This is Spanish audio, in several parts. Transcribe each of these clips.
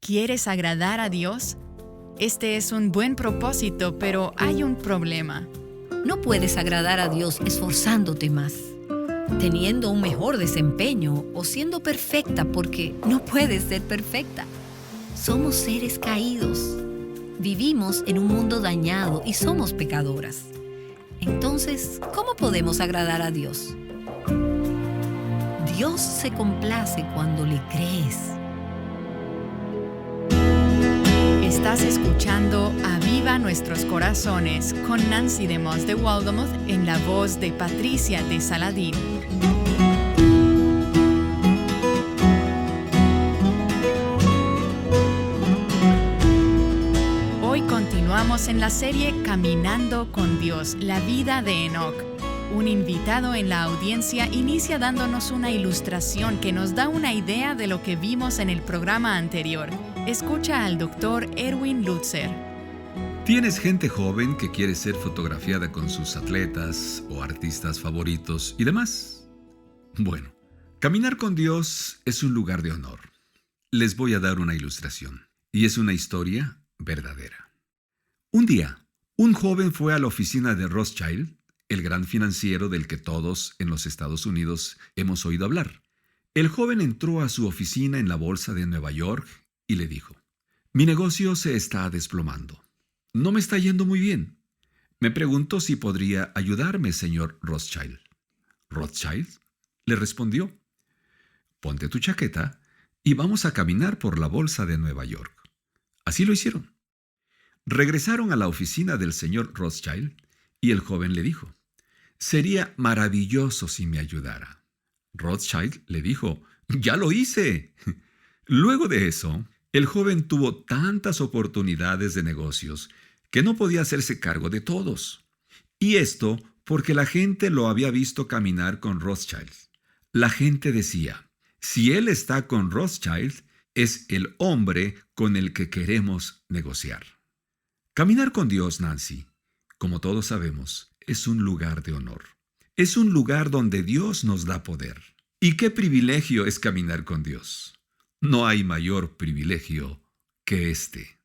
¿Quieres agradar a Dios? Este es un buen propósito, pero hay un problema. No puedes agradar a Dios esforzándote más, teniendo un mejor desempeño o siendo perfecta, porque no puedes ser perfecta. Somos seres caídos. Vivimos en un mundo dañado y somos pecadoras. Entonces, ¿cómo podemos agradar a Dios? Dios se complace cuando le crees. Estás escuchando Aviva Nuestros Corazones con Nancy DeMoss de Waldomoth en la voz de Patricia de Saladín. Hoy continuamos en la serie Caminando con Dios, la vida de Enoc. Un invitado en la audiencia inicia dándonos una ilustración que nos da una idea de lo que vimos en el programa anterior. Escucha al Dr. Erwin Lutzer. ¿Tienes gente joven que quiere ser fotografiada con sus atletas o artistas favoritos y demás? Bueno, caminar con Dios es un lugar de honor. Les voy a dar una ilustración, y es una historia verdadera. Un día, un joven fue a la oficina de Rothschild, el gran financiero del que todos en los Estados Unidos hemos oído hablar. El joven entró a su oficina en la bolsa de Nueva York y le dijo: «Mi negocio se está desplomando. No me está yendo muy bien. Me pregunto si podría ayudarme, señor Rothschild». Rothschild le respondió: «Ponte tu chaqueta y vamos a caminar por la bolsa de Nueva York». Así lo hicieron. Regresaron a la oficina del señor Rothschild y el joven le dijo: «Sería maravilloso si me ayudara». Rothschild le dijo: «Ya lo hice». Luego de eso, el joven tuvo tantas oportunidades de negocios que no podía hacerse cargo de todos. Y esto porque la gente lo había visto caminar con Rothschild. La gente decía: «Si él está con Rothschild, es el hombre con el que queremos negociar». Caminar con Dios, Nancy, como todos sabemos, es un lugar de honor. Es un lugar donde Dios nos da poder. ¿Y qué privilegio es caminar con Dios? No hay mayor privilegio que este.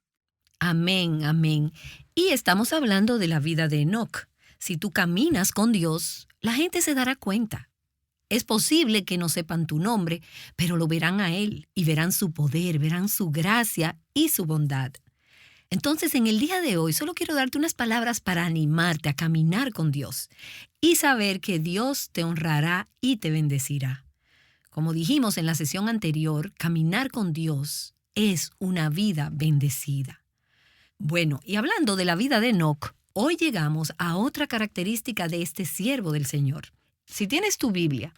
Amén, amén. Y estamos hablando de la vida de Enoc. Si tú caminas con Dios, la gente se dará cuenta. Es posible que no sepan tu nombre, pero lo verán a Él y verán su poder, verán su gracia y su bondad. Entonces, en el día de hoy, solo quiero darte unas palabras para animarte a caminar con Dios y saber que Dios te honrará y te bendecirá. Como dijimos en la sesión anterior, caminar con Dios es una vida bendecida. Bueno, y hablando de la vida de Enoc, hoy llegamos a otra característica de este siervo del Señor. Si tienes tu Biblia,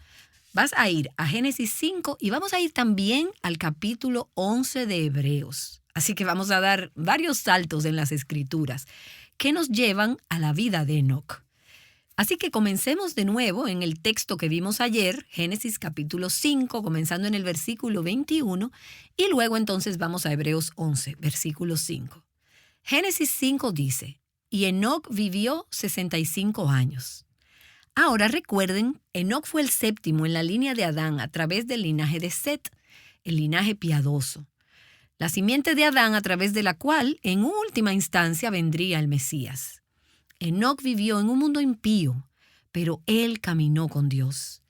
vas a ir a Génesis 5 y vamos a ir también al capítulo 11 de Hebreos. Así que vamos a dar varios saltos en las Escrituras que nos llevan a la vida de Enoc. Así que comencemos de nuevo en el texto que vimos ayer, Génesis capítulo 5, comenzando en el versículo 21, y luego entonces vamos a Hebreos 11, versículo 5. Génesis 5 dice: «Y Enoc vivió 65 años». Ahora recuerden, Enoc fue el séptimo en la línea de Adán a través del linaje de Set, el linaje piadoso. La simiente de Adán a través de la cual, en última instancia, vendría el Mesías. Enoc vivió en un mundo impío, pero él caminó con Dios.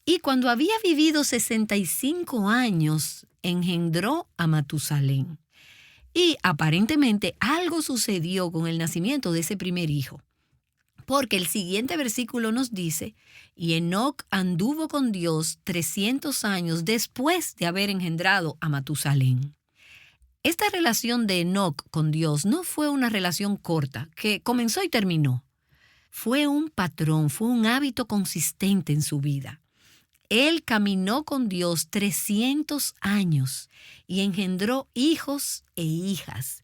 Y cuando había vivido 65 años, engendró a Matusalén. Y aparentemente algo sucedió con el nacimiento de ese primer hijo. Porque el siguiente versículo nos dice: «Y Enoc anduvo con Dios 300 años después de haber engendrado a Matusalén». Esta relación de Enoc con Dios no fue una relación corta, que comenzó y terminó. Fue un patrón, fue un hábito consistente en su vida. Él caminó con Dios 300 años y engendró hijos e hijas.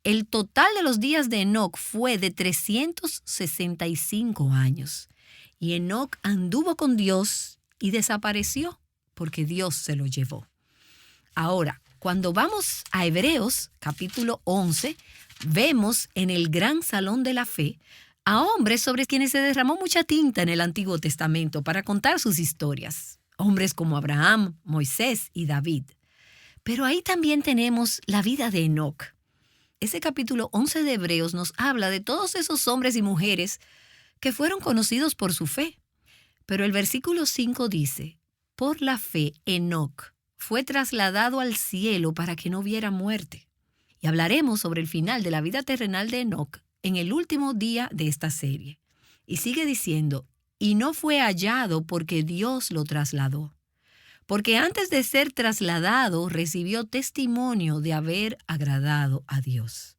El total de los días de Enoc fue de 365 años. Y Enoc anduvo con Dios y desapareció porque Dios se lo llevó. Ahora, cuando vamos a Hebreos, capítulo 11, vemos en el gran salón de la fe a hombres sobre quienes se derramó mucha tinta en el Antiguo Testamento para contar sus historias. Hombres como Abraham, Moisés y David. Pero ahí también tenemos la vida de Enoc. Ese capítulo 11 de Hebreos nos habla de todos esos hombres y mujeres que fueron conocidos por su fe. Pero el versículo 5 dice, por la fe Enoc fue trasladado al cielo para que no viera muerte. Y hablaremos sobre el final de la vida terrenal de Enoc en el último día de esta serie. Y sigue diciendo, y no fue hallado porque Dios lo trasladó. Porque antes de ser trasladado recibió testimonio de haber agradado a Dios.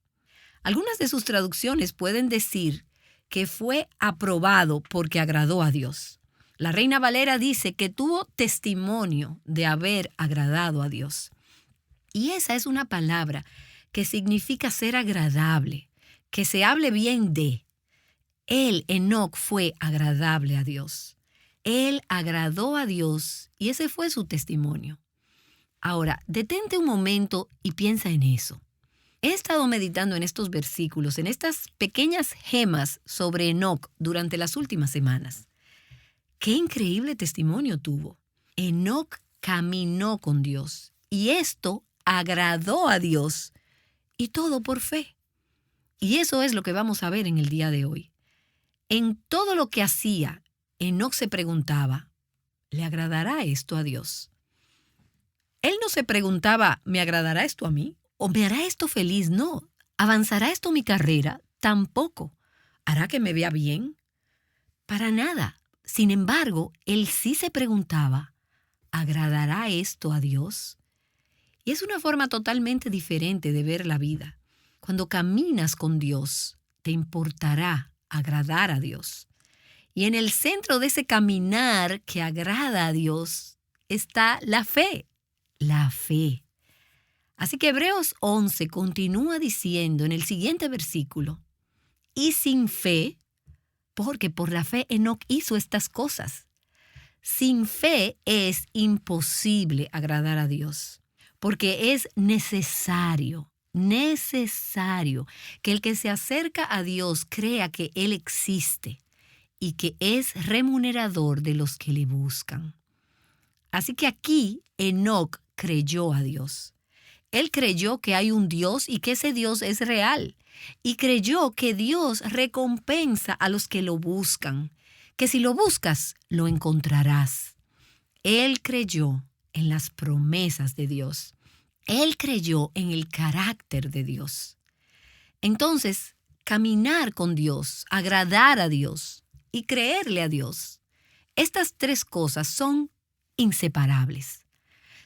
Algunas de sus traducciones pueden decir que fue aprobado porque agradó a Dios. La Reina Valera dice que tuvo testimonio de haber agradado a Dios. Y esa es una palabra que significa ser agradable, que se hable bien de. Él, Enoc, fue agradable a Dios. Él agradó a Dios y ese fue su testimonio. Ahora, detente un momento y piensa en eso. He estado meditando en estos versículos, en estas pequeñas gemas sobre Enoc durante las últimas semanas. ¡Qué increíble testimonio tuvo! Enoc caminó con Dios y esto agradó a Dios y todo por fe. Y eso es lo que vamos a ver en el día de hoy. En todo lo que hacía, Enoc se preguntaba, ¿le agradará esto a Dios? Él no se preguntaba, ¿me agradará esto a mí? ¿O me hará esto feliz? No. ¿Avanzará esto mi carrera? Tampoco. ¿Hará que me vea bien? Para nada. Sin embargo, él sí se preguntaba, ¿agradará esto a Dios? Y es una forma totalmente diferente de ver la vida. Cuando caminas con Dios, te importará agradar a Dios. Y en el centro de ese caminar que agrada a Dios está la fe. La fe. Así que Hebreos 11 continúa diciendo en el siguiente versículo, y sin fe, porque por la fe Enoc hizo estas cosas. Sin fe es imposible agradar a Dios, porque es necesario que el que se acerca a Dios crea que Él existe y que es remunerador de los que le buscan. Así que aquí Enoc creyó a Dios. Él creyó que hay un Dios y que ese Dios es real. Y creyó que Dios recompensa a los que lo buscan, que si lo buscas, lo encontrarás. Él creyó en las promesas de Dios. Él creyó en el carácter de Dios. Entonces, caminar con Dios, agradar a Dios y creerle a Dios, estas tres cosas son inseparables.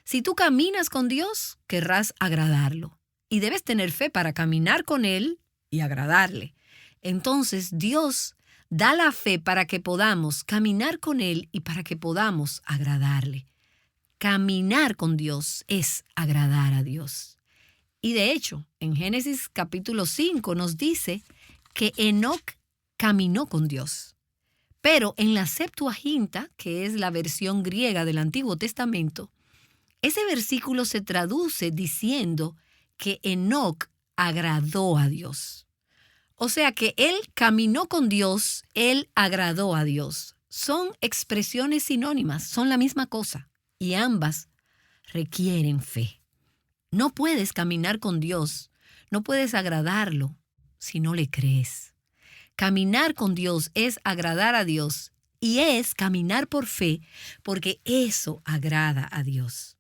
Si tú caminas con Dios, querrás agradarlo. Y debes tener fe para caminar con Él y agradarle. Entonces, Dios da la fe para que podamos caminar con Él y para que podamos agradarle. Caminar con Dios es agradar a Dios. Y de hecho, en Génesis capítulo 5 nos dice que Enoc caminó con Dios. Pero en la Septuaginta, que es la versión griega del Antiguo Testamento, ese versículo se traduce diciendo que Enoc agradó a Dios. O sea que él caminó con Dios, él agradó a Dios. Son expresiones sinónimas, son la misma cosa. Y ambas requieren fe. No puedes caminar con Dios, no puedes agradarlo si no le crees. Caminar con Dios es agradar a Dios y es caminar por fe porque eso agrada a Dios.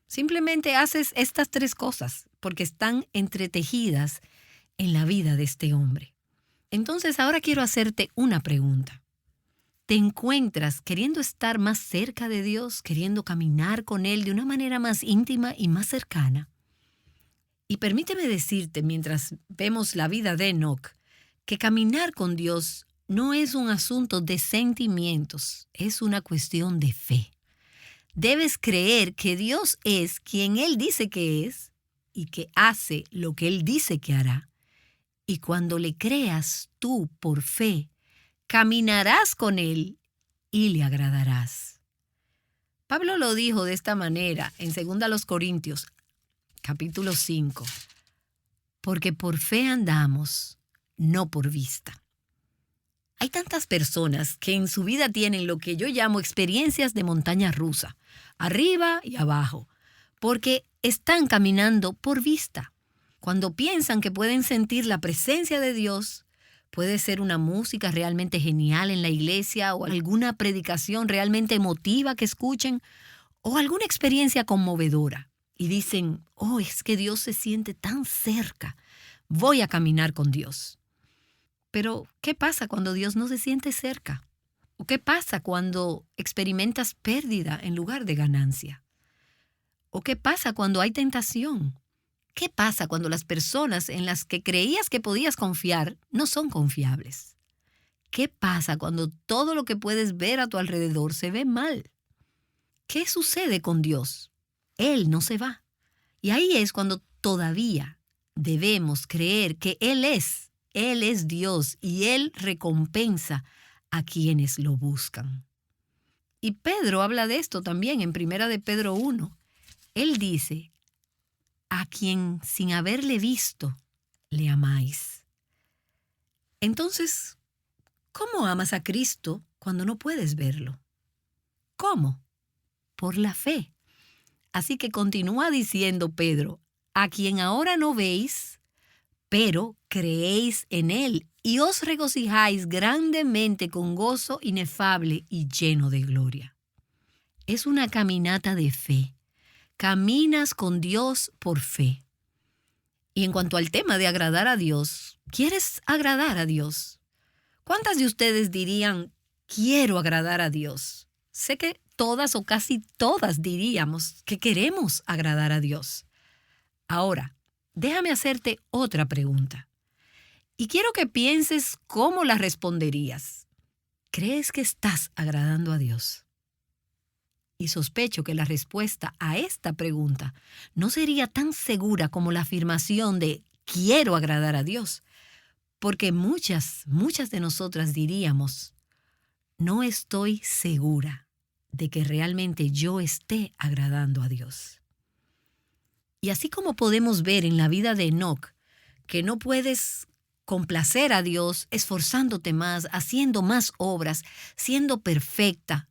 Simplemente haces estas tres cosas porque están entretejidas en la vida de este hombre. Entonces ahora quiero hacerte una pregunta. ¿Te encuentras queriendo estar más cerca de Dios, queriendo caminar con Él de una manera más íntima y más cercana? Y permíteme decirte, mientras vemos la vida de Enoc, que caminar con Dios no es un asunto de sentimientos, es una cuestión de fe. Debes creer que Dios es quien Él dice que es y que hace lo que Él dice que hará. Y cuando le creas tú por fe, caminarás con Él y le agradarás. Pablo lo dijo de esta manera en 2 Corintios, capítulo 5. Porque por fe andamos, no por vista. Hay tantas personas que en su vida tienen lo que yo llamo experiencias de montaña rusa, arriba y abajo, porque están caminando por vista. Cuando piensan que pueden sentir la presencia de Dios, puede ser una música realmente genial en la iglesia o alguna predicación realmente emotiva que escuchen o alguna experiencia conmovedora. Y dicen, oh, es que Dios se siente tan cerca. Voy a caminar con Dios. Pero, ¿qué pasa cuando Dios no se siente cerca? ¿O qué pasa cuando experimentas pérdida en lugar de ganancia? ¿O qué pasa cuando hay tentación? ¿Qué pasa cuando las personas en las que creías que podías confiar no son confiables? ¿Qué pasa cuando todo lo que puedes ver a tu alrededor se ve mal? ¿Qué sucede con Dios? Él no se va. Y ahí es cuando todavía debemos creer que Él es Dios y Él recompensa a quienes lo buscan. Y Pedro habla de esto también en 1 de Pedro 1. Él dice, a quien sin haberle visto, le amáis. Entonces, ¿cómo amas a Cristo cuando no puedes verlo? ¿Cómo? Por la fe. Así que continúa diciendo Pedro, a quien ahora no veis, pero creéis en Él y os regocijáis grandemente con gozo inefable y lleno de gloria. Es una caminata de fe. Caminas con Dios por fe. Y en cuanto al tema de agradar a Dios, ¿quieres agradar a Dios? ¿Cuántas de ustedes dirían, quiero agradar a Dios? Sé que todas o casi todas diríamos que queremos agradar a Dios. Ahora, déjame hacerte otra pregunta. Y quiero que pienses cómo la responderías. ¿Crees que estás agradando a Dios? Y sospecho que la respuesta a esta pregunta no sería tan segura como la afirmación de quiero agradar a Dios, porque muchas de nosotras diríamos, no estoy segura de que realmente yo esté agradando a Dios. Y así como podemos ver en la vida de Enoc, que no puedes complacer a Dios esforzándote más, haciendo más obras, siendo perfecta,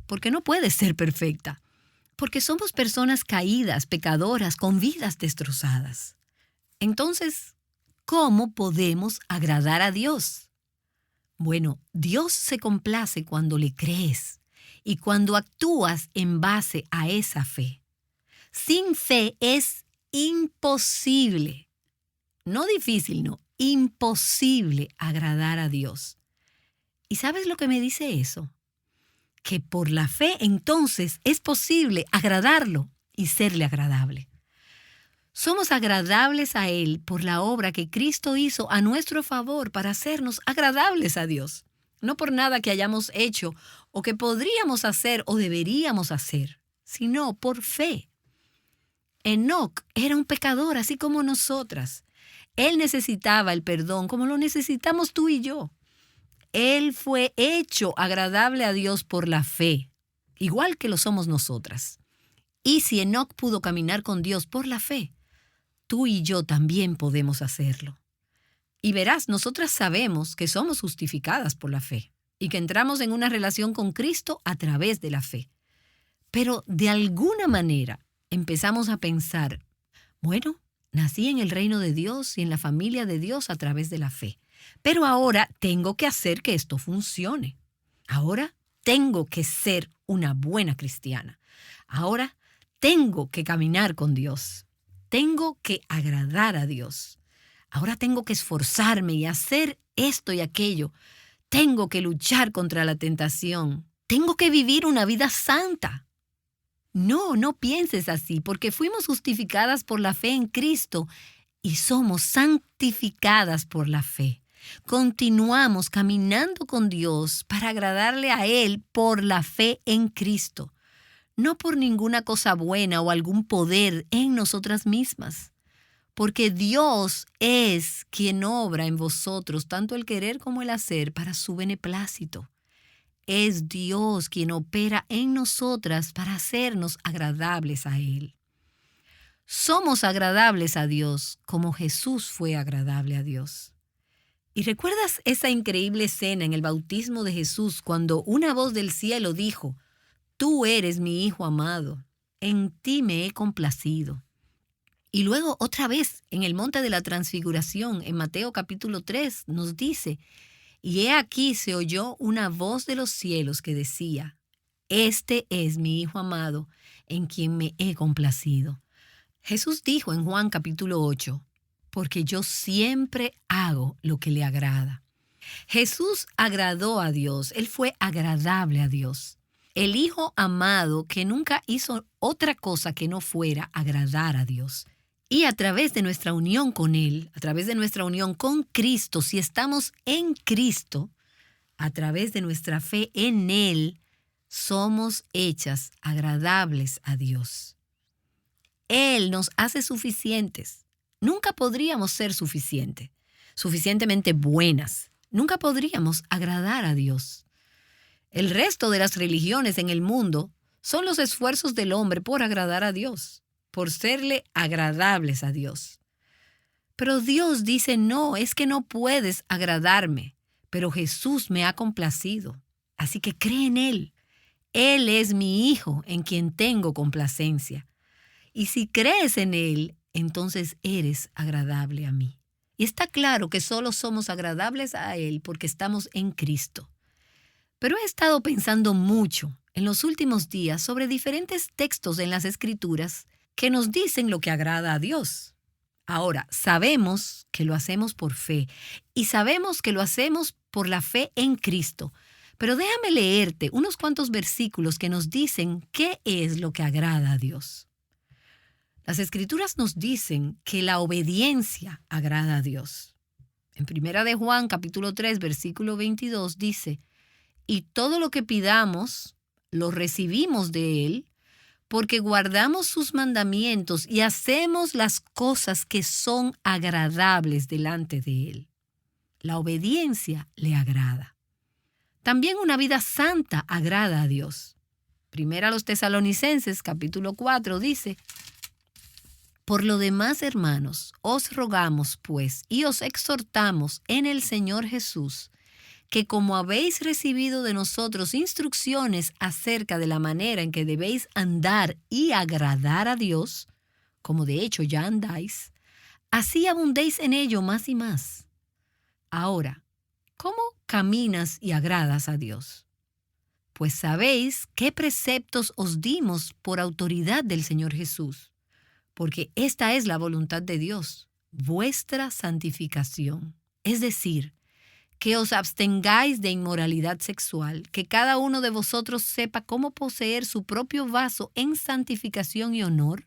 porque no puedes ser perfecta, porque somos personas caídas, pecadoras, con vidas destrozadas. Entonces, ¿cómo podemos agradar a Dios? Bueno, Dios se complace cuando le crees y cuando actúas en base a esa fe. Sin fe es imposible, no difícil, no, imposible agradar a Dios. ¿Y sabes lo que me dice eso? Que por la fe entonces es posible agradarlo y serle agradable. Somos agradables a Él por la obra que Cristo hizo a nuestro favor para hacernos agradables a Dios, no por nada que hayamos hecho o que podríamos hacer o deberíamos hacer, sino por fe. Enoc era un pecador así como nosotras. Él necesitaba el perdón como lo necesitamos tú y yo. Él fue hecho agradable a Dios por la fe, igual que lo somos nosotras. Y si Enoc pudo caminar con Dios por la fe, tú y yo también podemos hacerlo. Y verás, nosotras sabemos que somos justificadas por la fe y que entramos en una relación con Cristo a través de la fe. Pero de alguna manera empezamos a pensar, bueno, nací en el reino de Dios y en la familia de Dios a través de la fe. Pero ahora tengo que hacer que esto funcione. Ahora tengo que ser una buena cristiana. Ahora tengo que caminar con Dios. Tengo que agradar a Dios. Ahora tengo que esforzarme y hacer esto y aquello. Tengo que luchar contra la tentación. Tengo que vivir una vida santa. No pienses así, porque fuimos justificadas por la fe en Cristo y somos santificadas por la fe. Continuamos caminando con Dios para agradarle a Él por la fe en Cristo, no por ninguna cosa buena o algún poder en nosotras mismas, porque Dios es quien obra en vosotros tanto el querer como el hacer para su beneplácito. Es Dios quien opera en nosotras para hacernos agradables a Él. Somos agradables a Dios como Jesús fue agradable a Dios. ¿Y recuerdas esa increíble escena en el bautismo de Jesús cuando una voz del cielo dijo, «Tú eres mi Hijo amado, en ti me he complacido. Y luego otra vez en el monte de la transfiguración, en Mateo capítulo 3, nos dice, y he aquí se oyó una voz de los cielos que decía, este es mi Hijo amado, en quien me he complacido. Jesús dijo en Juan capítulo 8, porque yo siempre hago lo que le agrada. Jesús agradó a Dios, Él fue agradable a Dios. El Hijo amado que nunca hizo otra cosa que no fuera agradar a Dios. Y a través de nuestra unión con Él, a través de nuestra unión con Cristo, si estamos en Cristo, a través de nuestra fe en Él, somos hechas agradables a Dios. Él nos hace suficientes. Nunca podríamos ser suficientemente buenas. Nunca podríamos agradar a Dios. El resto de las religiones en el mundo son los esfuerzos del hombre por agradar a Dios, por serle agradables a Dios. Pero Dios dice, no, es que no puedes agradarme, pero Jesús me ha complacido. Así que cree en Él. Él es mi Hijo en quien tengo complacencia. Y si crees en Él, entonces eres agradable a mí. Y está claro que solo somos agradables a Él porque estamos en Cristo. Pero he estado pensando mucho en los últimos días sobre diferentes textos en las Escrituras que nos dicen lo que agrada a Dios. Ahora, sabemos que lo hacemos por fe y sabemos que lo hacemos por la fe en Cristo. Pero déjame leerte unos cuantos versículos que nos dicen qué es lo que agrada a Dios. Las Escrituras nos dicen que la obediencia agrada a Dios. En 1 de Juan, capítulo 3, versículo 22, dice, y todo lo que pidamos, lo recibimos de Él, porque guardamos sus mandamientos y hacemos las cosas que son agradables delante de Él. La obediencia le agrada. También una vida santa agrada a Dios. Primera a los Tesalonicenses, capítulo 4, dice, por lo demás, hermanos, os rogamos, pues, y os exhortamos en el Señor Jesús, que como habéis recibido de nosotros instrucciones acerca de la manera en que debéis andar y agradar a Dios, como de hecho ya andáis, así abundéis en ello más y más. Ahora, ¿cómo caminas y agradas a Dios? Pues sabéis qué preceptos os dimos por autoridad del Señor Jesús, porque esta es la voluntad de Dios, vuestra santificación, es decir, que os abstengáis de inmoralidad sexual, que cada uno de vosotros sepa cómo poseer su propio vaso en santificación y honor,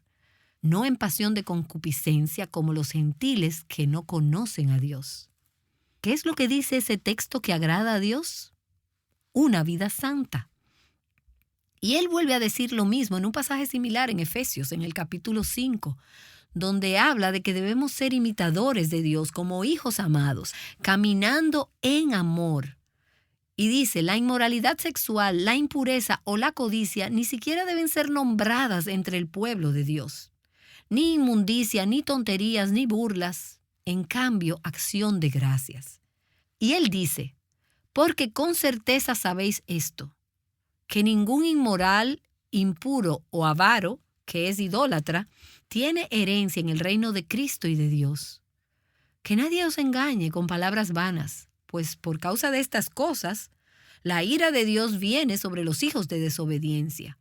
no en pasión de concupiscencia como los gentiles que no conocen a Dios. ¿Qué es lo que dice ese texto que agrada a Dios? Una vida santa. Y él vuelve a decir lo mismo en un pasaje similar en Efesios, en el capítulo 5, donde habla de que debemos ser imitadores de Dios como hijos amados, caminando en amor. Y dice, la inmoralidad sexual, la impureza o la codicia ni siquiera deben ser nombradas entre el pueblo de Dios. Ni inmundicia, ni tonterías, ni burlas. En cambio, acción de gracias. Y él dice, porque con certeza sabéis esto, que ningún inmoral, impuro o avaro, que es idólatra, tiene herencia en el reino de Cristo y de Dios. Que nadie os engañe con palabras vanas, pues por causa de estas cosas, la ira de Dios viene sobre los hijos de desobediencia.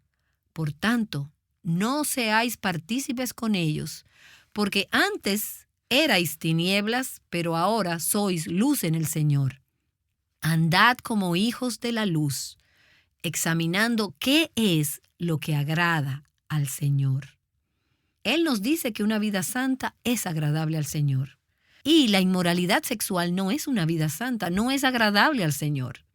Por tanto, no seáis partícipes con ellos, porque antes erais tinieblas, pero ahora sois luz en el Señor. Andad como hijos de la luz, examinando qué es lo que agrada al Señor. Él nos dice que una vida santa es agradable al Señor. Y la inmoralidad sexual no es una vida santa, no es agradable al Señor.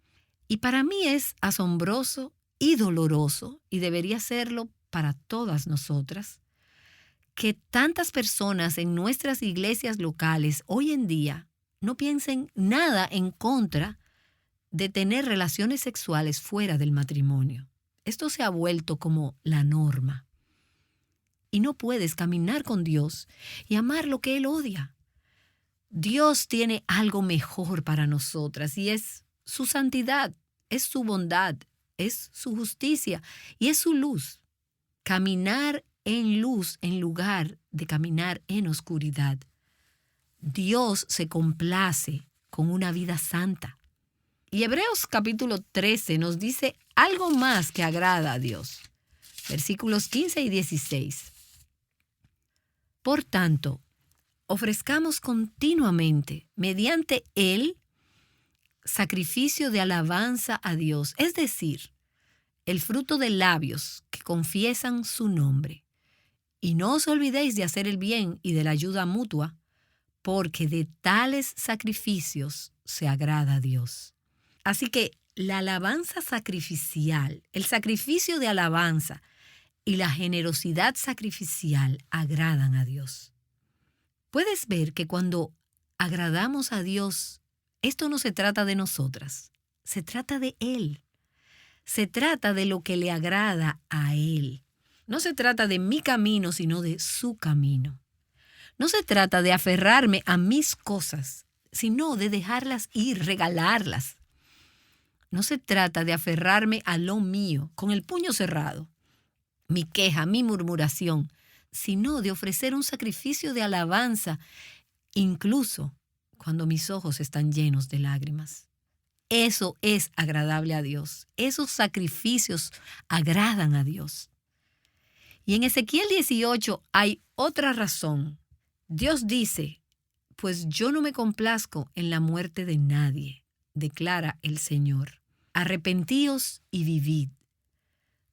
Y para mí es asombroso y doloroso, y debería serlo para todas nosotras, que tantas personas en nuestras iglesias locales hoy en día no piensen nada en contra de tener relaciones sexuales fuera del matrimonio. Esto se ha vuelto como la norma. Y no puedes caminar con Dios y amar lo que Él odia. Dios tiene algo mejor para nosotras y es su santidad, es su bondad, es su justicia y es su luz. caminar en luz en lugar de caminar en oscuridad. Dios se complace con una vida santa. Y Hebreos capítulo 13 nos dice algo más que agrada a Dios. Versículos 15 y 16. Por tanto, ofrezcamos continuamente, mediante Él, sacrificio de alabanza a Dios, es decir, el fruto de labios que confiesan su nombre. Y no os olvidéis de hacer el bien y de la ayuda mutua, porque de tales sacrificios se agrada a Dios. Así que la alabanza sacrificial, el sacrificio de alabanza y la generosidad sacrificial agradan a Dios. Puedes ver que cuando agradamos a Dios, esto no se trata de nosotras, se trata de Él. Se trata de lo que le agrada a Él. No se trata de mi camino, sino de su camino. No se trata de aferrarme a mis cosas, sino de dejarlas ir, regalarlas. No se trata de aferrarme a lo mío, con el puño cerrado, mi queja, mi murmuración, sino de ofrecer un sacrificio de alabanza, incluso cuando mis ojos están llenos de lágrimas. Eso es agradable a Dios. Esos sacrificios agradan a Dios. Y en Ezequiel 18 hay otra razón. Dios dice, pues yo no me complazco en la muerte de nadie, declara el Señor. Arrepentíos y vivid.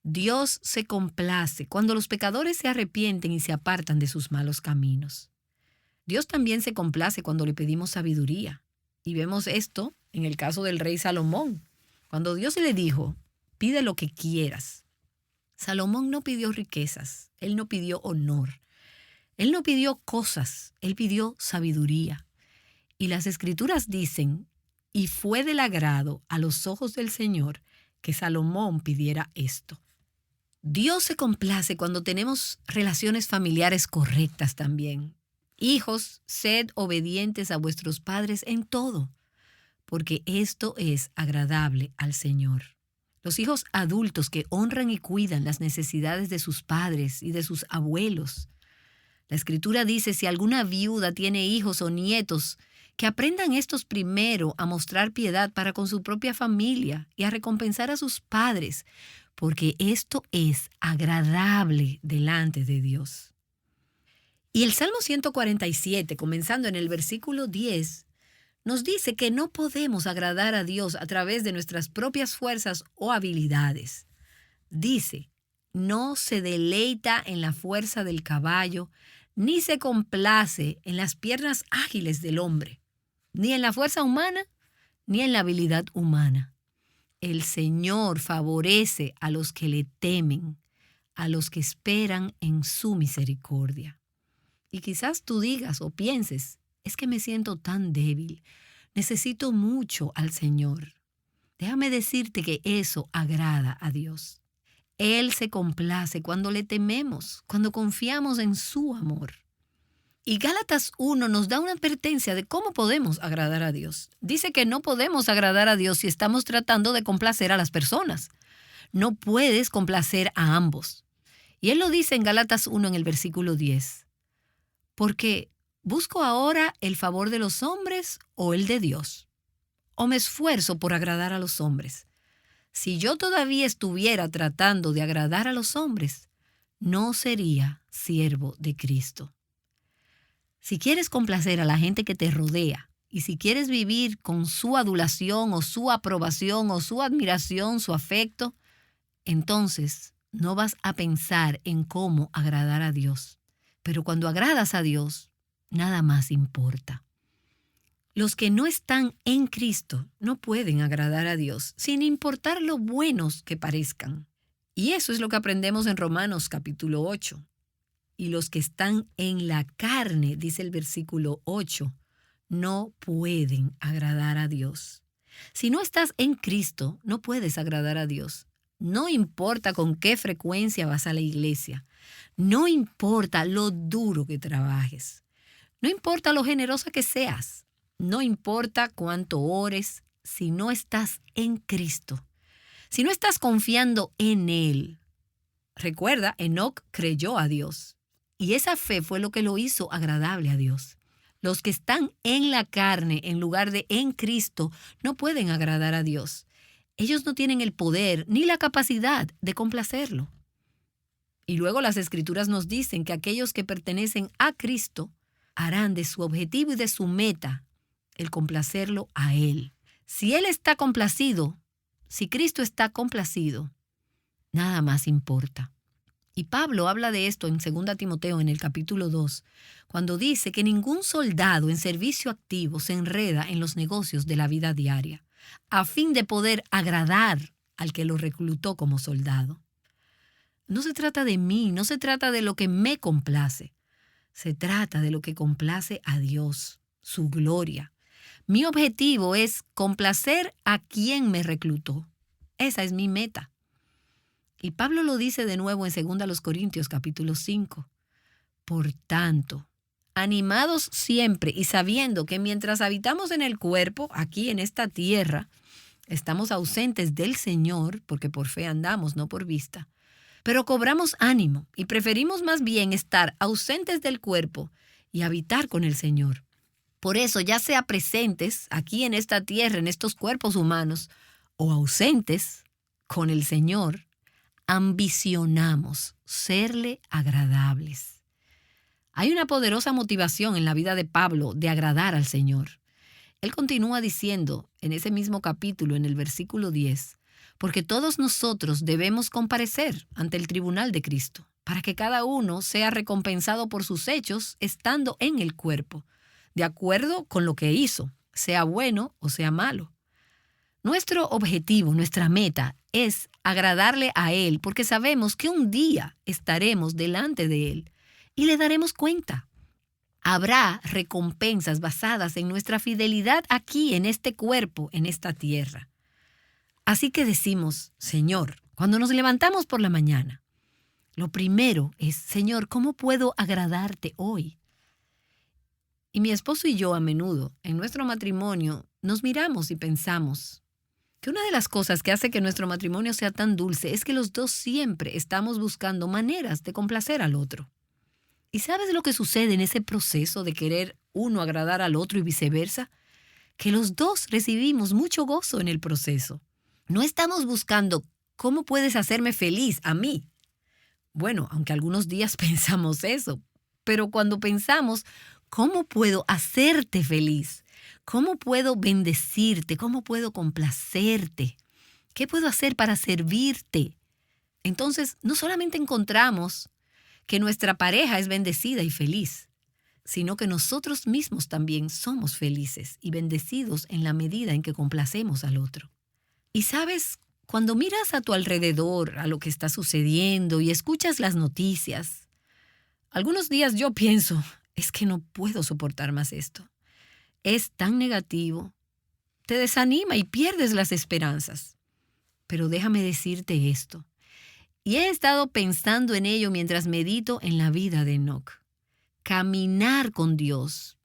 Dios se complace cuando los pecadores se arrepienten y se apartan de sus malos caminos. Dios también se complace cuando le pedimos sabiduría. Y vemos esto en el caso del rey Salomón. Cuando Dios le dijo, pide lo que quieras. Salomón no pidió riquezas, él no pidió honor, él no pidió cosas, él pidió sabiduría. Y las Escrituras dicen, y fue del agrado a los ojos del Señor que Salomón pidiera esto. Dios se complace cuando tenemos relaciones familiares correctas también. Hijos, sed obedientes a vuestros padres en todo, porque esto es agradable al Señor. Los hijos adultos que honran y cuidan las necesidades de sus padres y de sus abuelos. La Escritura dice, si alguna viuda tiene hijos o nietos, que aprendan estos primero a mostrar piedad para con su propia familia y a recompensar a sus padres, porque esto es agradable delante de Dios. Y el Salmo 147, comenzando en el versículo 10, nos dice que no podemos agradar a Dios a través de nuestras propias fuerzas o habilidades. Dice, no se deleita en la fuerza del caballo, ni se complace en las piernas ágiles del hombre, ni en la fuerza humana, ni en la habilidad humana. El Señor favorece a los que le temen, a los que esperan en su misericordia. Y quizás tú digas o pienses, es que me siento tan débil, necesito mucho al Señor. Déjame decirte que eso agrada a Dios. Él se complace cuando le tememos, cuando confiamos en su amor. Y Gálatas 1 nos da una advertencia de cómo podemos agradar a Dios. Dice que no podemos agradar a Dios si estamos tratando de complacer a las personas. No puedes complacer a ambos. Y él lo dice en Gálatas 1 en el versículo 10. Porque ¿busco ahora el favor de los hombres o el de Dios? ¿O me esfuerzo por agradar a los hombres? Si yo todavía estuviera tratando de agradar a los hombres, no sería siervo de Cristo. Si quieres complacer a la gente que te rodea y si quieres vivir con su adulación o su aprobación o su admiración, su afecto, entonces no vas a pensar en cómo agradar a Dios. Pero cuando agradas a Dios, nada más importa. Los que no están en Cristo no pueden agradar a Dios, sin importar lo buenos que parezcan. Y eso es lo que aprendemos en Romanos capítulo 8. Y los que están en la carne, dice el versículo 8, no pueden agradar a Dios. Si no estás en Cristo, no puedes agradar a Dios. No importa con qué frecuencia vas a la iglesia. No importa lo duro que trabajes. No importa lo generosa que seas. No importa cuánto ores. Si no estás en Cristo, si no estás confiando en Él, Recuerda, Enoc creyó a Dios. Y esa fe fue lo que lo hizo agradable a Dios. Los que están en la carne en lugar de en Cristo no pueden agradar a Dios. Ellos no tienen el poder ni la capacidad de complacerlo. Y luego las Escrituras nos dicen que aquellos que pertenecen a Cristo harán de su objetivo y de su meta el complacerlo a Él. Si Él está complacido, si Cristo está complacido, nada más importa. Y Pablo habla de esto en 2 Timoteo en el capítulo 2, cuando dice que ningún soldado en servicio activo se enreda en los negocios de la vida diaria, a fin de poder agradar al que lo reclutó como soldado. No se trata de mí, no se trata de lo que me complace. Se trata de lo que complace a Dios, su gloria. Mi objetivo es complacer a quien me reclutó. Esa es mi meta. Y Pablo lo dice de nuevo en 2 Corintios capítulo 5. Por tanto, animados siempre y sabiendo que mientras habitamos en el cuerpo, aquí en esta tierra, estamos ausentes del Señor, porque por fe andamos, no por vista, pero cobramos ánimo y preferimos más bien estar ausentes del cuerpo y habitar con el Señor. Por eso, ya sea presentes aquí en esta tierra, en estos cuerpos humanos, o ausentes con el Señor, ambicionamos serle agradables. Hay una poderosa motivación en la vida de Pablo de agradar al Señor. Él continúa diciendo en ese mismo capítulo, en el versículo 10, porque todos nosotros debemos comparecer ante el tribunal de Cristo, para que cada uno sea recompensado por sus hechos estando en el cuerpo, de acuerdo con lo que hizo, sea bueno o sea malo. Nuestro objetivo, nuestra meta, es agradarle a Él, porque sabemos que un día estaremos delante de Él y le daremos cuenta. Habrá recompensas basadas en nuestra fidelidad aquí, en este cuerpo, en esta tierra. Así que decimos, Señor, cuando nos levantamos por la mañana, lo primero es, Señor, ¿cómo puedo agradarte hoy? Y mi esposo y yo a menudo, en nuestro matrimonio, nos miramos y pensamos que una de las cosas que hace que nuestro matrimonio sea tan dulce es que los dos siempre estamos buscando maneras de complacer al otro. ¿Y sabes lo que sucede en ese proceso de querer uno agradar al otro y viceversa? Que los dos recibimos mucho gozo en el proceso. No estamos buscando cómo puedes hacerme feliz a mí. Bueno, aunque algunos días pensamos eso, pero cuando pensamos cómo puedo hacerte feliz, cómo puedo bendecirte, cómo puedo complacerte, qué puedo hacer para servirte, entonces no solamente encontramos que nuestra pareja es bendecida y feliz, sino que nosotros mismos también somos felices y bendecidos en la medida en que complacemos al otro. Y sabes, cuando miras a tu alrededor, a lo que está sucediendo y escuchas las noticias, algunos días yo pienso, es que no puedo soportar más esto. Es tan negativo, te desanima y pierdes las esperanzas. Pero déjame decirte esto, y he estado pensando en ello mientras medito en la vida de Enoc. Caminar con Dios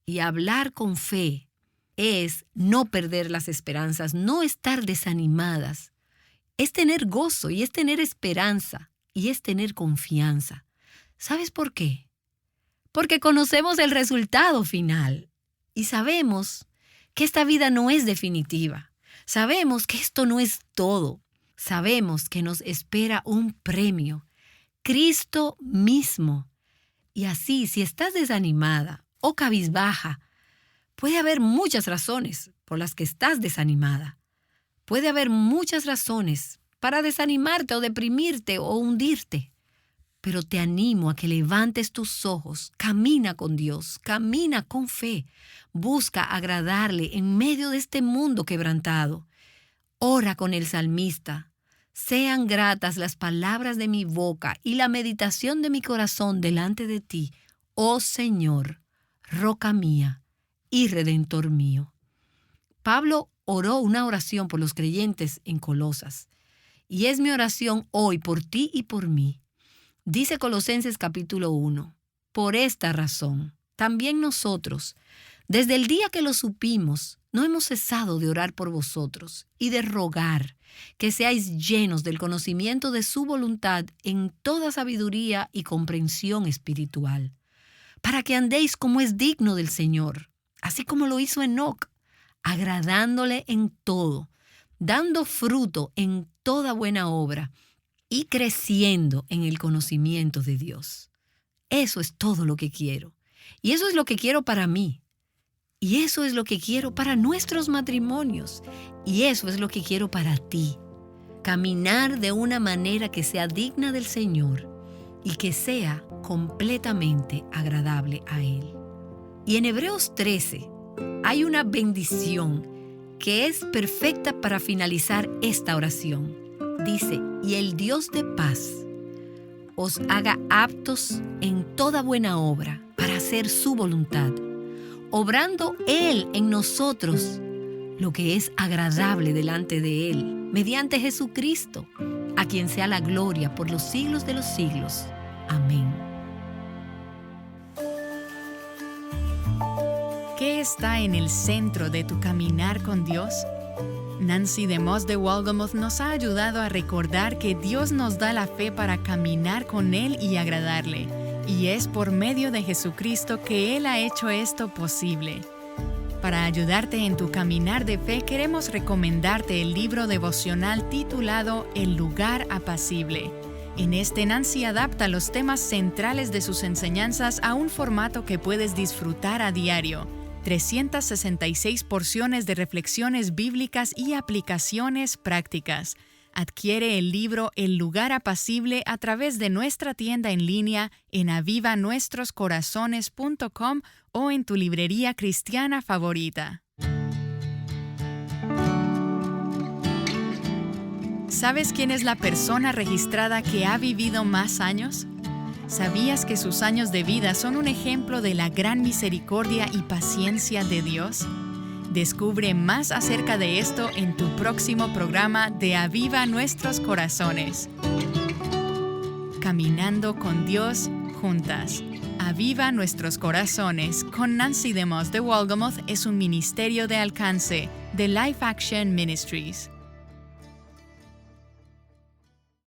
y hablar con fe es no perder las esperanzas, no estar desanimadas. Es tener gozo y es tener esperanza y es tener confianza. ¿Sabes por qué? Porque conocemos el resultado final y sabemos que esta vida no es definitiva. Sabemos que esto no es todo. Sabemos que nos espera un premio, Cristo mismo. Y así, si estás desanimada o cabizbaja, puede haber muchas razones por las que estás desanimada. Puede haber muchas razones para desanimarte o deprimirte o hundirte. Pero te animo a que levantes tus ojos, camina con Dios, camina con fe, busca agradarle en medio de este mundo quebrantado. Ora con el salmista. Sean gratas las palabras de mi boca y la meditación de mi corazón delante de ti, oh Señor, roca mía y redentor mío. Pablo oró una oración por los creyentes en Colosas, y es mi oración hoy por ti y por mí. Dice Colosenses capítulo 1, por esta razón, también nosotros, desde el día que lo supimos, no hemos cesado de orar por vosotros y de rogar que seáis llenos del conocimiento de su voluntad en toda sabiduría y comprensión espiritual, para que andéis como es digno del Señor, así como lo hizo Enoc, agradándole en todo, dando fruto en toda buena obra y creciendo en el conocimiento de Dios. Eso es todo lo que quiero. Y eso es lo que quiero para mí. Y eso es lo que quiero para nuestros matrimonios. Y eso es lo que quiero para ti. Caminar de una manera que sea digna del Señor y que sea completamente agradable a Él. Y en Hebreos 13 hay una bendición que es perfecta para finalizar esta oración. Dice, y el Dios de paz os haga aptos en toda buena obra para hacer su voluntad, obrando Él en nosotros lo que es agradable delante de Él, mediante Jesucristo, a quien sea la gloria por los siglos de los siglos. Amén. ¿Qué está en el centro de tu caminar con Dios? Nancy DeMoss de Walgamoth nos ha ayudado a recordar que Dios nos da la fe para caminar con Él y agradarle, y es por medio de Jesucristo que Él ha hecho esto posible. Para ayudarte en tu caminar de fe, queremos recomendarte el libro devocional titulado El lugar apacible. En este, Nancy adapta los temas centrales de sus enseñanzas a un formato que puedes disfrutar a diario. 366 porciones de reflexiones bíblicas y aplicaciones prácticas. Adquiere el libro El lugar apacible a través de nuestra tienda en línea en avivanuestroscorazones.com o en tu librería cristiana favorita. ¿Sabes quién es la persona registrada que ha vivido más años? ¿Sabías que sus años de vida son un ejemplo de la gran misericordia y paciencia de Dios? Descubre más acerca de esto en tu próximo programa de Aviva Nuestros Corazones. Caminando con Dios juntas. Aviva Nuestros Corazones con Nancy DeMoss de Walgamoth es un ministerio de alcance de Life Action Ministries.